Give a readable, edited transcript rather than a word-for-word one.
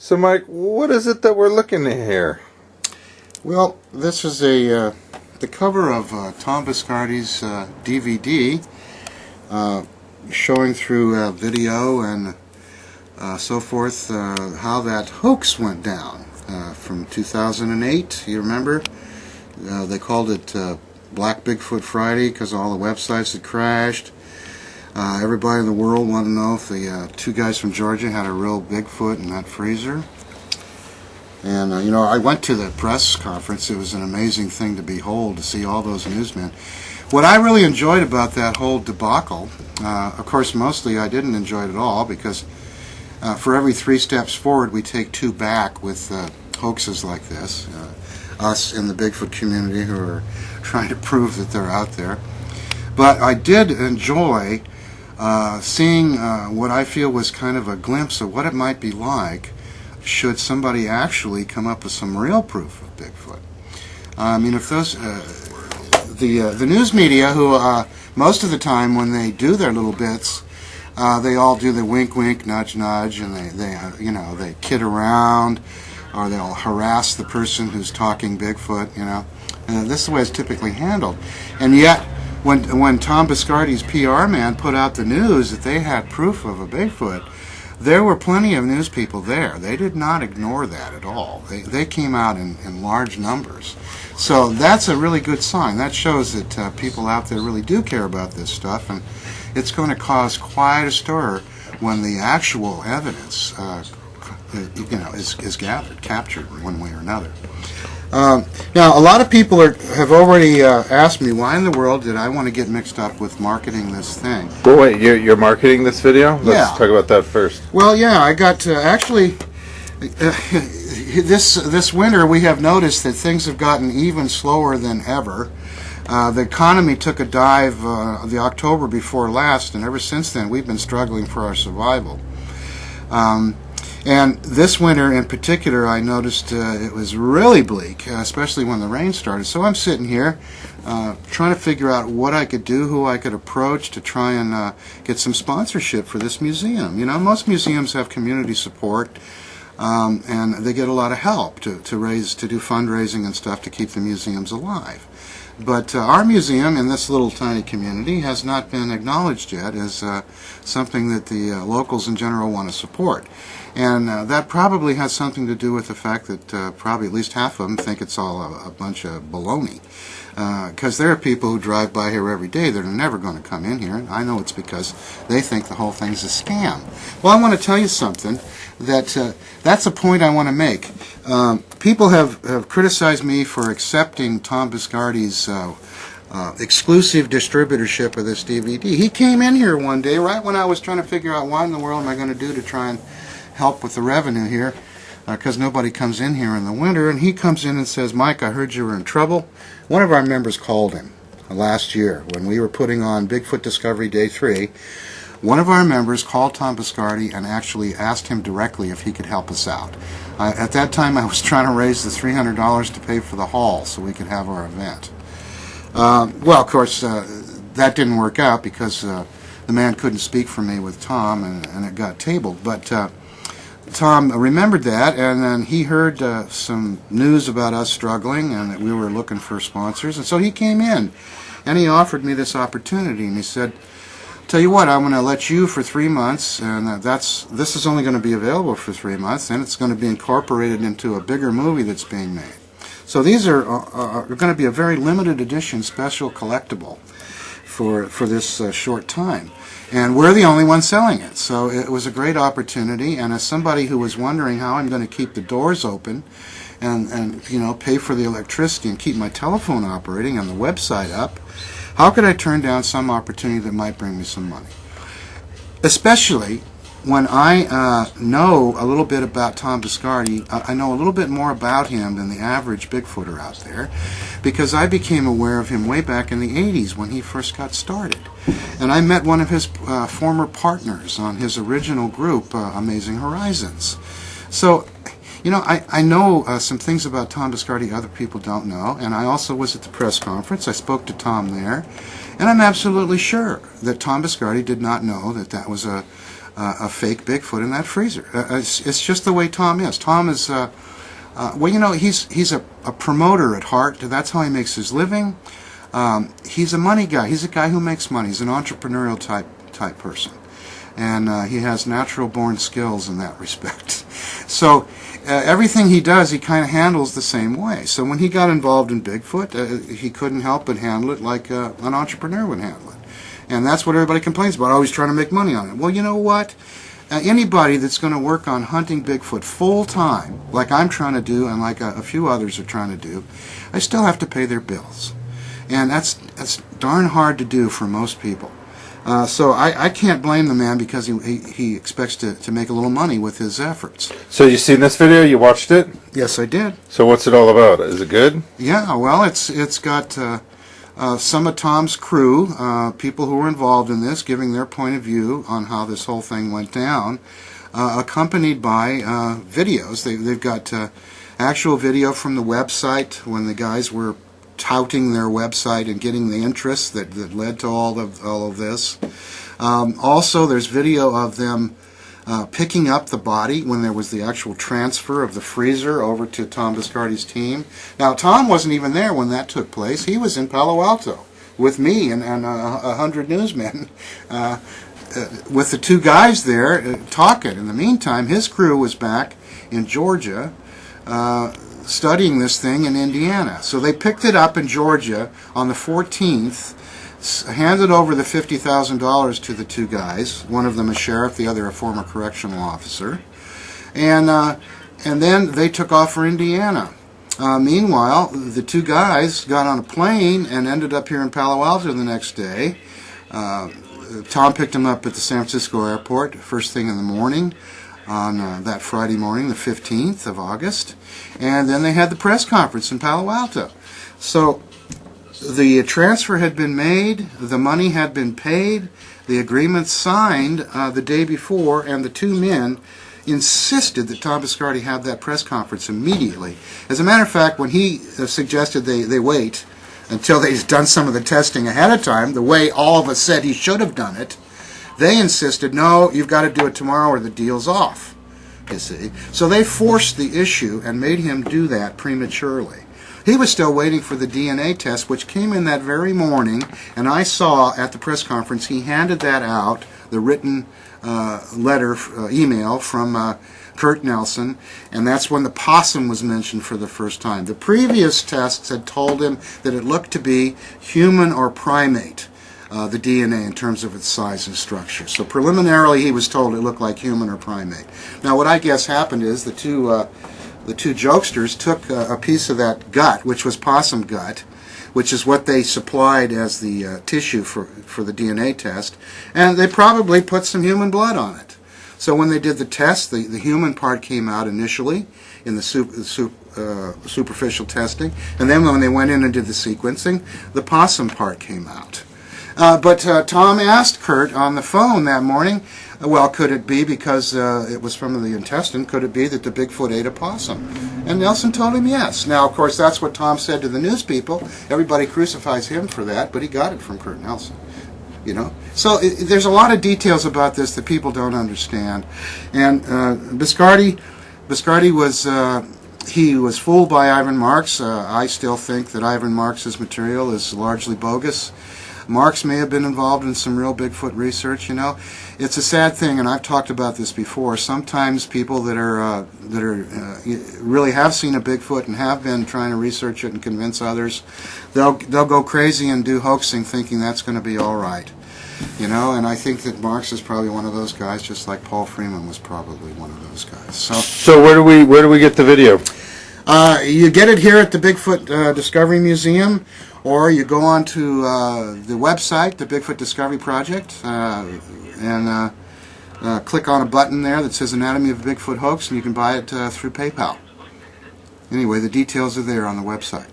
So, Mike, what is it that we're looking at here? Well, this is the cover of Tom Biscardi's DVD, showing through video and so forth how that hoax went down from 2008. You remember? They called it Black Bigfoot Friday because all the websites had crashed. Everybody in the world wanted to know if the two guys from Georgia had a real Bigfoot in that freezer. And, you know, I went to the press conference. It was an amazing thing to behold, to see all those newsmen. What I really enjoyed about that whole debacle, of course, mostly I didn't enjoy it at all, because for every 3 steps forward, we take 2 back with hoaxes like this. Us in the Bigfoot community who are trying to prove that they're out there. But I did enjoy seeing what I feel was kind of a glimpse of what it might be like should somebody actually come up with some real proof of Bigfoot. I mean, if those the news media, who most of the time when they do their little bits, they all do the wink wink, nudge nudge, and they kid around, or they'll harass the person who's talking Bigfoot. And this is the way it's typically handled. And yet, when Tom Biscardi's PR man put out the news that they had proof of a Bigfoot, there were plenty of news people there. They did not ignore that at all. They came out in large numbers. So that's a really good sign. That shows that people out there really do care about this stuff, and it's going to cause quite a stir when the actual evidence is gathered, captured in one way or another. Now, a lot of people have already asked me, why in the world did I want to get mixed up with marketing this thing? Well, wait, you're marketing this video? Let's Yeah. talk about that first. Well, yeah, I got actually this winter we have noticed that things have gotten even slower than ever. The economy took a dive the October before last, and ever since then we've been struggling for our survival. And this winter in particular, I noticed it was really bleak, especially when the rain started. So I'm sitting here trying to figure out what I could do, who I could approach to try and get some sponsorship for this museum. You know, most museums have community support, and they get a lot of help to do fundraising and stuff to keep the museums alive. But our museum in this little tiny community has not been acknowledged yet as something that the locals in general want to support. And that probably has something to do with the fact that probably at least half of them think it's all a bunch of baloney. Because there are people who drive by here every day that are never going to come in here. And I know it's because they think the whole thing's a scam. Well, I want to tell you something that's a point I want to make. People have criticized me for accepting Tom Biscardi's exclusive distributorship of this DVD. He came in here one day right when I was trying to figure out what in the world am I going to do to try and help with the revenue here, because nobody comes in here in the winter, and he comes in and says, "Mike, I heard you were in trouble." One of our members called him last year when we were putting on Bigfoot Discovery Day 3. One of our members called Tom Biscardi and actually asked him directly if he could help us out. At that time I was trying to raise the $300 to pay for the hall so we could have our event. Well, of course, that didn't work out because the man couldn't speak for me with Tom, and it got tabled. But Tom remembered that, and then he heard some news about us struggling and that we were looking for sponsors, and so he came in and he offered me this opportunity, and he said, "Tell you what, I'm going to let you for 3 months, and this is only going to be available for 3 months, and it's going to be incorporated into a bigger movie that's being made. So these are going to be a very limited edition special collectible for this short time. And we're the only ones selling it. So it was a great opportunity, and as somebody who was wondering how I'm going to keep the doors open and pay for the electricity and keep my telephone operating and the website up, how could I turn down some opportunity that might bring me some money? Especially when I know a little bit about Tom Biscardi. I know a little bit more about him than the average Bigfooter out there, because I became aware of him way back in the 80s when he first got started. And I met one of his former partners on his original group, Amazing Horizons. So, I know some things about Tom Biscardi other people don't know, and I also was at the press conference. I spoke to Tom there, and I'm absolutely sure that Tom Biscardi did not know that that was a a fake Bigfoot in that freezer. It's just the way Tom is. Tom is, well, you know, he's a promoter at heart. That's how he makes his living. He's a money guy. He's a guy who makes money. He's an entrepreneurial type person. And he has natural-born skills in that respect. So everything he does, he kind of handles the same way. So when he got involved in Bigfoot, he couldn't help but handle it like an entrepreneur would handle it. And that's what everybody complains about. Oh, he's trying to make money on it. Well, you know what? Anybody that's going to work on hunting Bigfoot full-time, like I'm trying to do and like a few others are trying to do, I still have to pay their bills. And that's darn hard to do for most people. So I can't blame the man because he expects to make a little money with his efforts. So you seen this video? You watched it? Yes, I did. So what's it all about? Is it good? Yeah, well, it's got some of Tom's crew, people who were involved in this, giving their point of view on how this whole thing went down, accompanied by videos. They've got actual video from the website when the guys were touting their website and getting the interest that led to all of this. Also, there's video of them picking up the body when there was the actual transfer of the freezer over to Tom Biscardi's team. Now, Tom wasn't even there when that took place. He was in Palo Alto with me and 100 newsmen with the two guys there talking. In the meantime, his crew was back in Georgia studying this thing in Indiana. So they picked it up in Georgia on the 14th, handed over the $50,000 to the two guys, one of them a sheriff, the other a former correctional officer, and then they took off for Indiana. Meanwhile, the two guys got on a plane and ended up here in Palo Alto the next day. Tom picked them up at the San Francisco airport first thing in the morning on that Friday morning, the 15th of August, and then they had the press conference in Palo Alto. So the transfer had been made, the money had been paid, the agreement signed the day before, and the two men insisted that Tom Biscardi have that press conference immediately. As a matter of fact, when he suggested they wait until they'd done some of the testing ahead of time, the way all of us said he should have done it, they insisted, no, you've got to do it tomorrow or the deal's off, you see. So they forced the issue and made him do that prematurely. He was still waiting for the DNA test, which came in that very morning, and I saw at the press conference he handed that out, the written email from Kurt Nelson, and that's when the possum was mentioned for the first time. The previous tests had told him that it looked to be human or primate, the DNA in terms of its size and structure. So preliminarily he was told it looked like human or primate. Now what I guess happened is the two jokesters took a piece of that gut, which was possum gut, which is what they supplied as the tissue for the DNA test, and they probably put some human blood on it. So when they did the test, the human part came out initially in the superficial testing, and then when they went in and did the sequencing, the possum part came out. But Tom asked Kurt on the phone that morning, well, could it be because it was from the intestine, could it be that the Bigfoot ate a possum? And Nelson told him yes. Now, of course, that's what Tom said to the news people. Everybody crucifies him for that, but he got it from Kurt Nelson. You know, so there's a lot of details about this that people don't understand. And Biscardi was fooled by Ivan Marks. I still think that Ivan Marks' material is largely bogus. Marks may have been involved in some real Bigfoot research. You know, it's a sad thing, and I've talked about this before. Sometimes people that are really have seen a Bigfoot and have been trying to research it and convince others, they'll go crazy and do hoaxing, thinking that's going to be all right. You know, and I think that Marks is probably one of those guys, just like Paul Freeman was probably one of those guys. So where do we get the video? You get it here at the Bigfoot Discovery Museum, or you go on to the website, the Bigfoot Discovery Project, and click on a button there that says Anatomy of a Bigfoot Hoax, and you can buy it through PayPal. Anyway, the details are there on the website.